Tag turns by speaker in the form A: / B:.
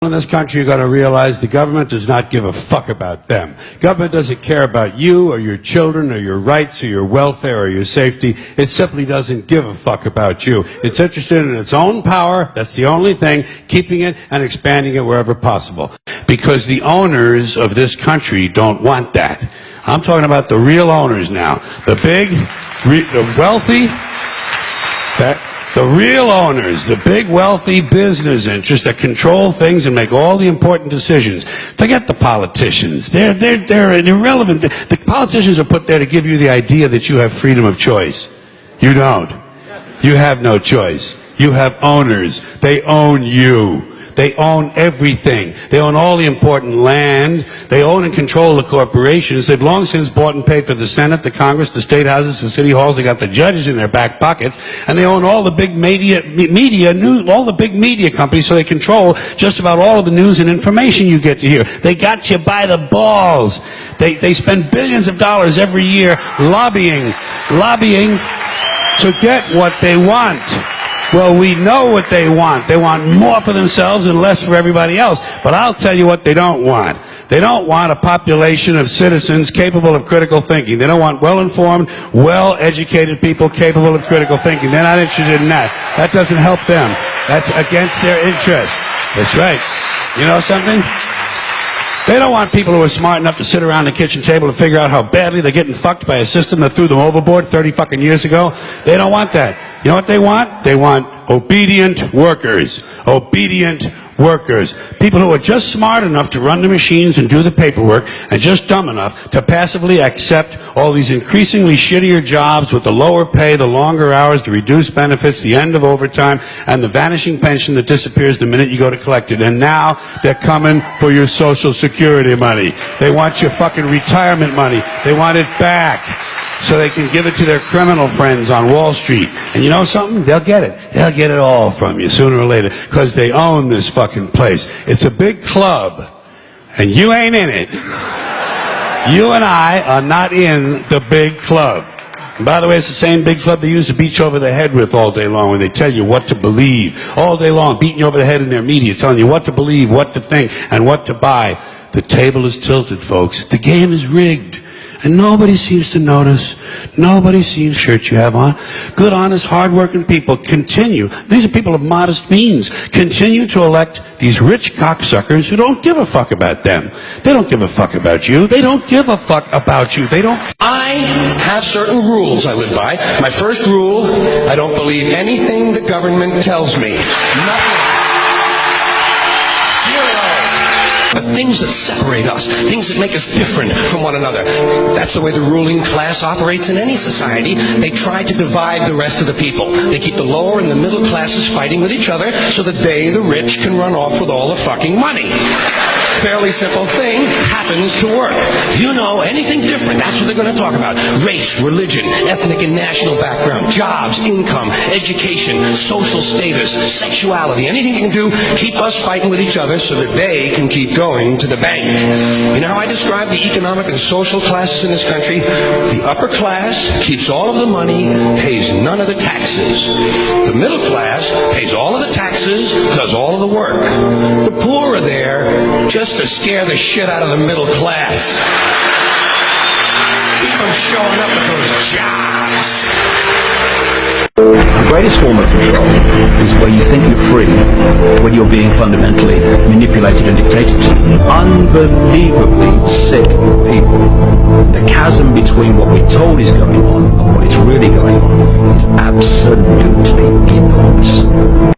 A: In this country, you've got to realize the government does not give a fuck about them. Government doesn't care about you or your children or your rights or your welfare or your safety. It simply doesn't give a fuck about you. It's interested in its own power. That's the only thing, keeping it and expanding it wherever possible. Because the owners of this country don't want that. I'm talking about the real owners now. The big, the wealthy, the real owners, the big wealthy business interests that control things and make all the important decisions. Forget the politicians. They're irrelevant. The politicians are put there to give you the idea that you have freedom of choice. You don't. You have no choice. You have owners. They own you. They own everything. They own all the important land. They own and control the corporations. They've long since bought and paid for the Senate, the Congress, the state houses, the city halls. They got the judges in their back pockets. And they own all the big all the big media companies, so they control just about all of the news and information you get to hear. They got you by the balls. They spend billions of dollars every year lobbying to get what they want. Well, we know what they want. They want more for themselves and less for everybody else. But I'll tell you what they don't want. They don't want a population of citizens capable of critical thinking. They don't want well-informed, well-educated people capable of critical thinking. They're not interested in that. That doesn't help them. That's against their interest. That's right. You know something? They don't want people who are smart enough to sit around the kitchen table and figure out how badly they're getting fucked by a system that threw them overboard 30 fucking years ago. They don't want that. You know what they want? They want obedient workers. Obedient workers. People who are just smart enough to run the machines and do the paperwork and just dumb enough to passively accept all these increasingly shittier jobs with the lower pay, the longer hours, the reduced benefits, the end of overtime, and the vanishing pension that disappears the minute you go to collect it. And now they're coming for your Social Security money. They want your fucking retirement money. They want it back so they can give it to their criminal friends on Wall Street. And you know something? They'll get it. They'll get it all from you sooner or later because they own this fucking place. It's a big club, and you ain't in it. You and I are not in the big club. And by the way, it's the same big club they use to beat you over the head with all day long when they tell you what to believe. All day long, beating you over the head in their media, telling you what to believe, what to think, and what to buy. The table is tilted, folks. The game is rigged. And nobody seems to notice. Nobody sees shirts you have on. Good, honest, hard-working people continue. These are people of modest means. Continue to elect these rich cocksuckers who don't give a fuck about them. They don't give a fuck about you. They don't give a fuck about you. They don't.
B: I have certain rules I live by. My first rule, I don't believe anything the government tells me. Nothing. The things that separate us, things that make us different from one another. That's the way the ruling class operates in any society. They try to divide the rest of the people. They keep the lower and the middle classes fighting with each other so that they, the rich, can run off with all the fucking money. Fairly simple thing happens to work. You know anything different, that's what they're going to talk about. Race, religion, ethnic and national background, jobs, income, education, social status, sexuality, anything you can do, keep us fighting with each other so that they can keep going to the bank. You know how I describe the economic and social classes in this country? The upper class keeps all of the money, pays none of the taxes. The middle class pays all of the taxes, does all of the work. The poor are there just to scare the shit out of the middle class. Keep them showing up at those jobs.
C: The greatest form of control is where you think you're free, when you're being fundamentally manipulated and dictated to. Unbelievably sick people. The chasm between what we're told is going on and what is really going on is absolutely enormous.